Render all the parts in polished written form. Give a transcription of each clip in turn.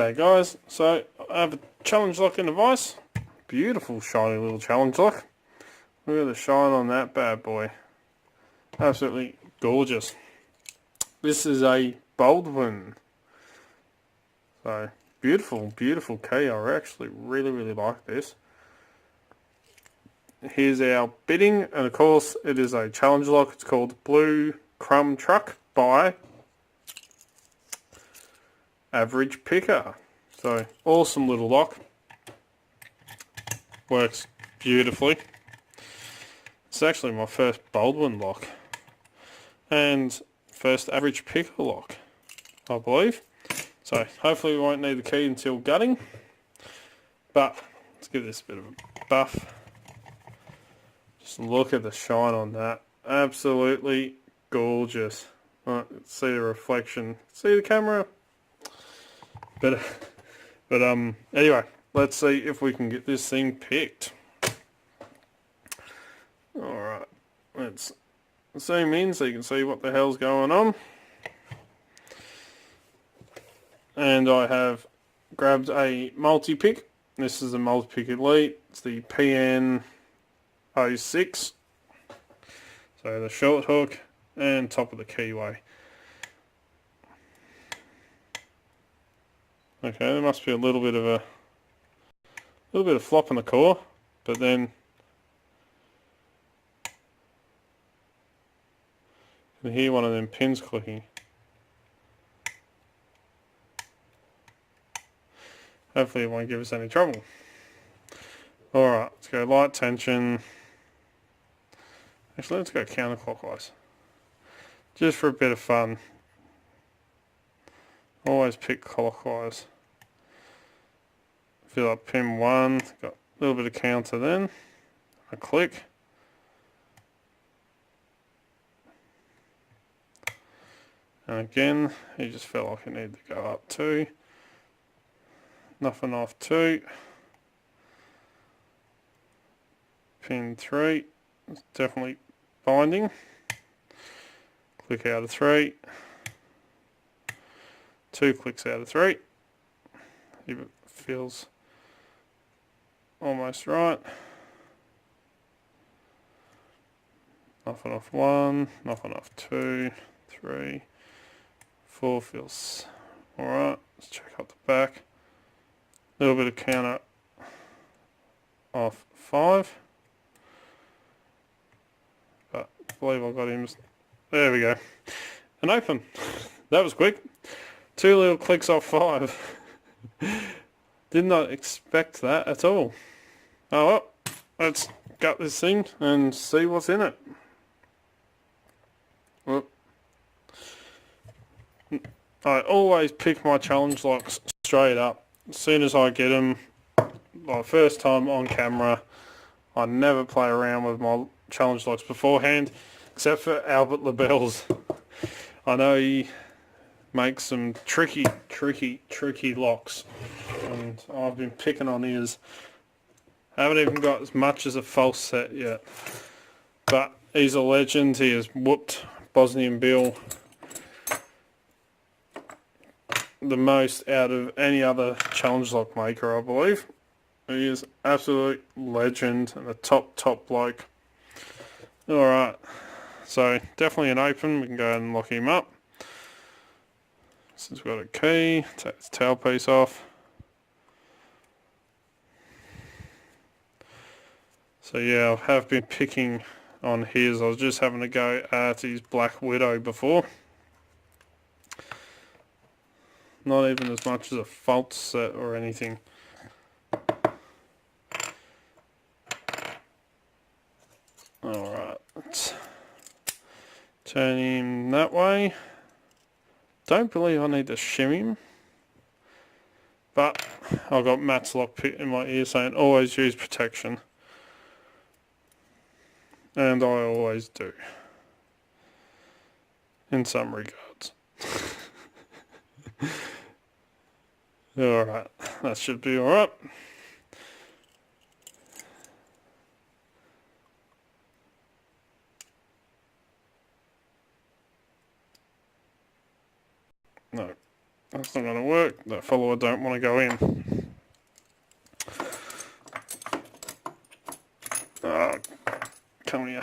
bad guys. So I have a challenge lock in the vise. Beautiful shiny little challenge lock. Look at the shine on that bad boy. Absolutely gorgeous. This is a Baldwin. So beautiful, beautiful key. I actually really like this. Here's our bidding, and of course it is a challenge lock. It's called Blue Crumb Truck by Average Picker. So awesome little lock. Works beautifully. It's actually my first Baldwin lock and first Average Picker lock, I believe. So hopefully we won't need the key until gutting, but let's give this a bit of a buff. Just look at the shine on that. Absolutely gorgeous. Right, see the reflection. See the camera? But anyway, let's see if we can get this thing picked. Alright, let's zoom in so you can see what the hell's going on. And I have grabbed a multi-pick. This is a multi-pick elite. It's the PN06. So the short hook and top of the keyway. Okay, there must be a little bit of flop in the core, but then you can hear one of them pins clicking. Hopefully it won't give us any trouble. Alright, let's go light tension. Actually, let's go counterclockwise. Just for a bit of fun. Always pick clockwise. Feel up pin 1, got a little bit of counter then. A click. And again, he just felt like it needed to go up 2. Nothing off 2. Pin 3. It's definitely binding. Click out of 3. 2 clicks out of 3. If it feels almost right. Nothing off 1. Nothing off 2. 3. 4 feels alright. Let's check out the back. A little bit of counter off 5. But I believe I got him. There we go. And open. That was quick. 2 little clicks off 5. Did not expect that at all. Oh well, let's gut this thing and see what's in it. Whoop. I always pick my challenge locks straight up. As soon as I get them, like first time on camera, I never play around with my challenge locks beforehand, except for Albert LaBelle's. I know he makes some tricky locks, and I've been picking on his. Haven't even got as much as a false set yet, but he's a legend. He has whooped Bosnian Bill the most out of any other challenge lock maker, I believe. He is absolute legend and a top bloke. Alright, so definitely an open. We can go ahead and lock him up. Since we've got a key, take this tailpiece off. So yeah, I have been picking on his. I was just having a go at his Black Widow before. Not even as much as a false set or anything. Alright, let's turn him that way. Don't believe I need to shim him. But I've got Matt's lockpick in my ear saying always use protection. And I always do. In some regards. Alright, that should be alright. No, That's not going to work. That follower don't want to go in. Oh, come here.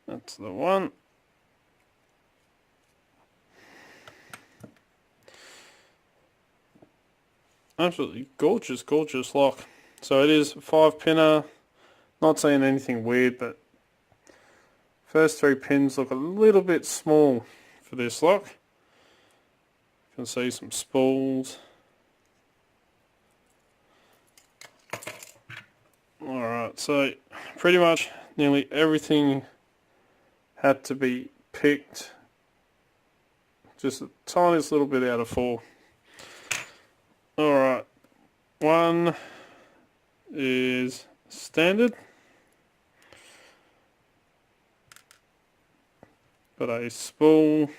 That's the one. Absolutely gorgeous, gorgeous lock. So it is 5-pinner. Not saying anything weird, but first 3 pins look a little bit small for this lock. You can see some spools. Alright, so pretty much nearly everything had to be picked. Just the tiniest little bit out of 4. Alright, 1 is standard. Got a spool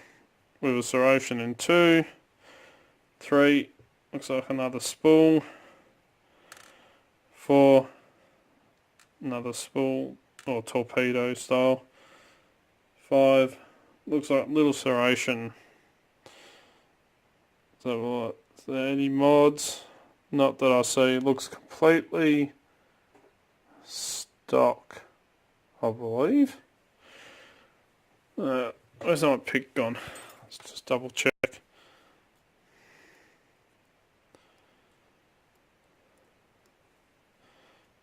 with a serration in 2. 3 looks like another spool. 4 another spool or torpedo style. 5 looks like little serration. So what? Is there any mods? Not that I see. It looks completely stock, I believe. Where's my pick gone? Let's just double check.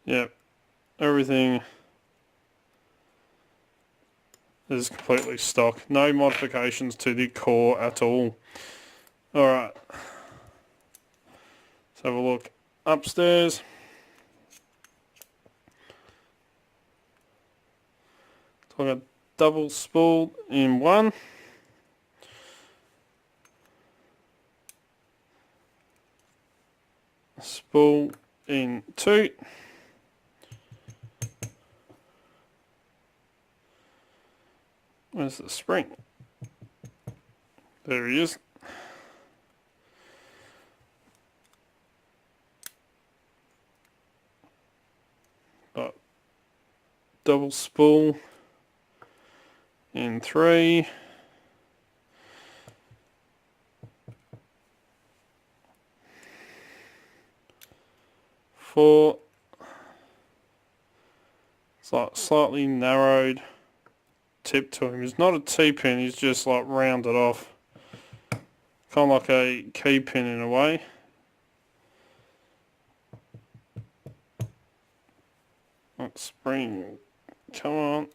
Yep, everything is completely stock. No modifications to the core at all. Alright. Let's have a look upstairs. So I got double spool in 1. Spool in 2. Where's the spring? There he is. Got double spool in 3. 4. It's like slightly narrowed tip to him. He's not a T-pin, he's just like rounded off. Kind of like a key pin in a way. That spring, come on.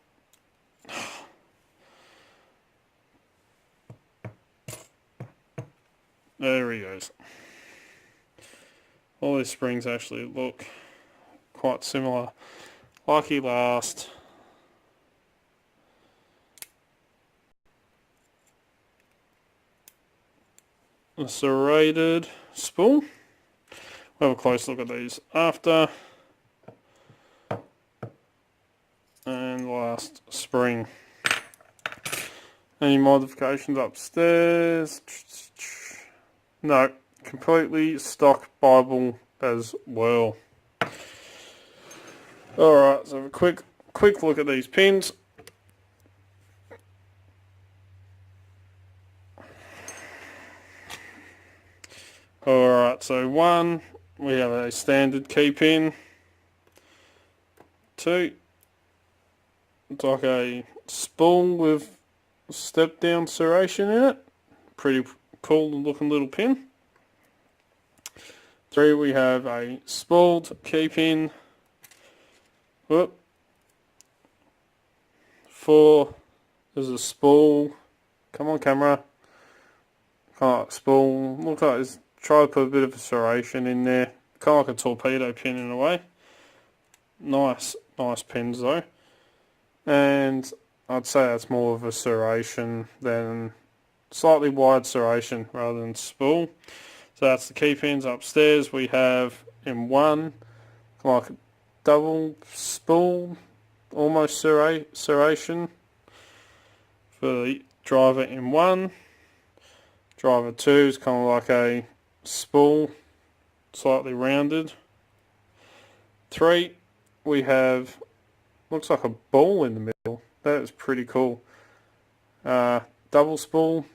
There he goes. All these springs actually look quite similar. Lucky last. A serrated spool. We'll have a close look at these after. And last spring. Any modifications upstairs? No, completely stock Bible as well. Alright, so have a quick look at these pins. Alright, so 1, we have a standard key pin. 2, it's like a spool with step down serration in it. Pretty cool looking little pin. 3, we have a spooled key pin. Whoop. 4, there's a spool. Come on, camera. Kind of like spool. Look like it's try to put a bit of a serration in there. Kind of like a torpedo pin in a way. Nice pins though. And I'd say that's more of a serration than slightly wide serration rather than spool. So that's the key pins upstairs. We have in 1 like a double spool, almost serration for the driver in 1. Driver 2 is kind of like a spool slightly rounded. 3, we have, looks like a ball in the middle. That is pretty cool. Double spool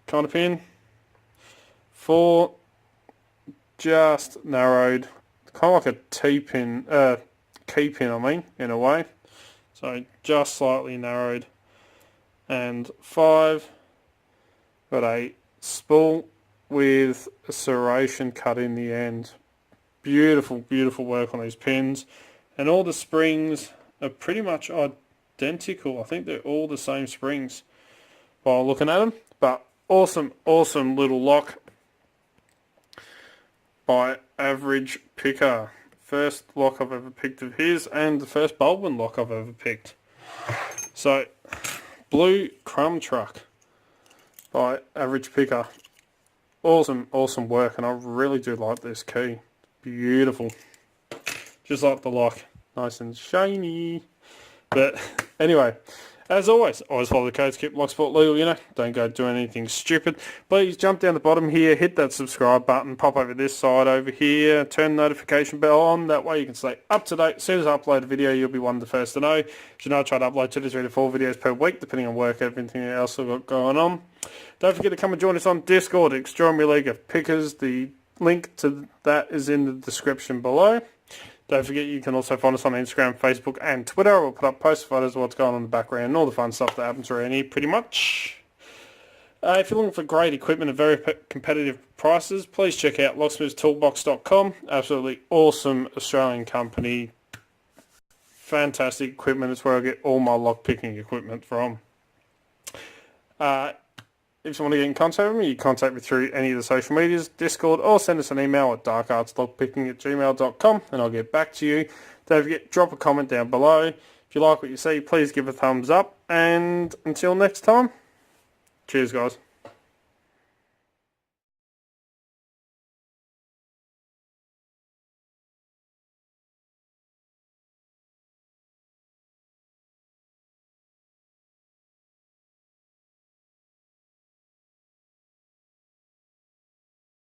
kind of pin. 4, just narrowed, kind of like a T-pin, key pin I mean, in a way. So just slightly narrowed. And 5, got a spool with a serration cut in the end. Beautiful, beautiful work on these pins. And all the springs are pretty much identical. I think they're all the same springs while looking at them. But awesome, awesome little lock by Average Picker. First lock I've ever picked of his, and the first Baldwin lock I've ever picked. So, Blue Crumb Truck by Average Picker. Awesome, awesome work, and I really do like this key. Beautiful. Just like the lock. Nice and shiny. But anyway, as always follow the codes, keep Locksport legal, you know. Don't go doing anything stupid. Please jump down the bottom here, hit that subscribe button, pop over this side over here, turn the notification bell on. That way you can stay up to date. As soon as I upload a video, you'll be one of the first to know. Should I try to upload 2 to 3 to 4 videos per week, depending on work, everything else I've got going on. Don't forget to come and join us on Discord, Extraordinary League of Pickers. The link to that is in the description below. Don't forget you can also find us on Instagram, Facebook and Twitter. We'll put up posts, photos of what's going on in the background and all the fun stuff that happens around here pretty much. If you're looking for great equipment at very competitive prices, please check out locksmithstoolbox.com. Absolutely awesome Australian company. Fantastic equipment. It's where I get all my lock picking equipment from. If you want to get in contact with me, you contact me through any of the social medias, Discord, or send us an email at darkartslockpicking@gmail.com and I'll get back to you. Don't forget, drop a comment down below. If you like what you see, please give a thumbs up. And until next time, cheers guys.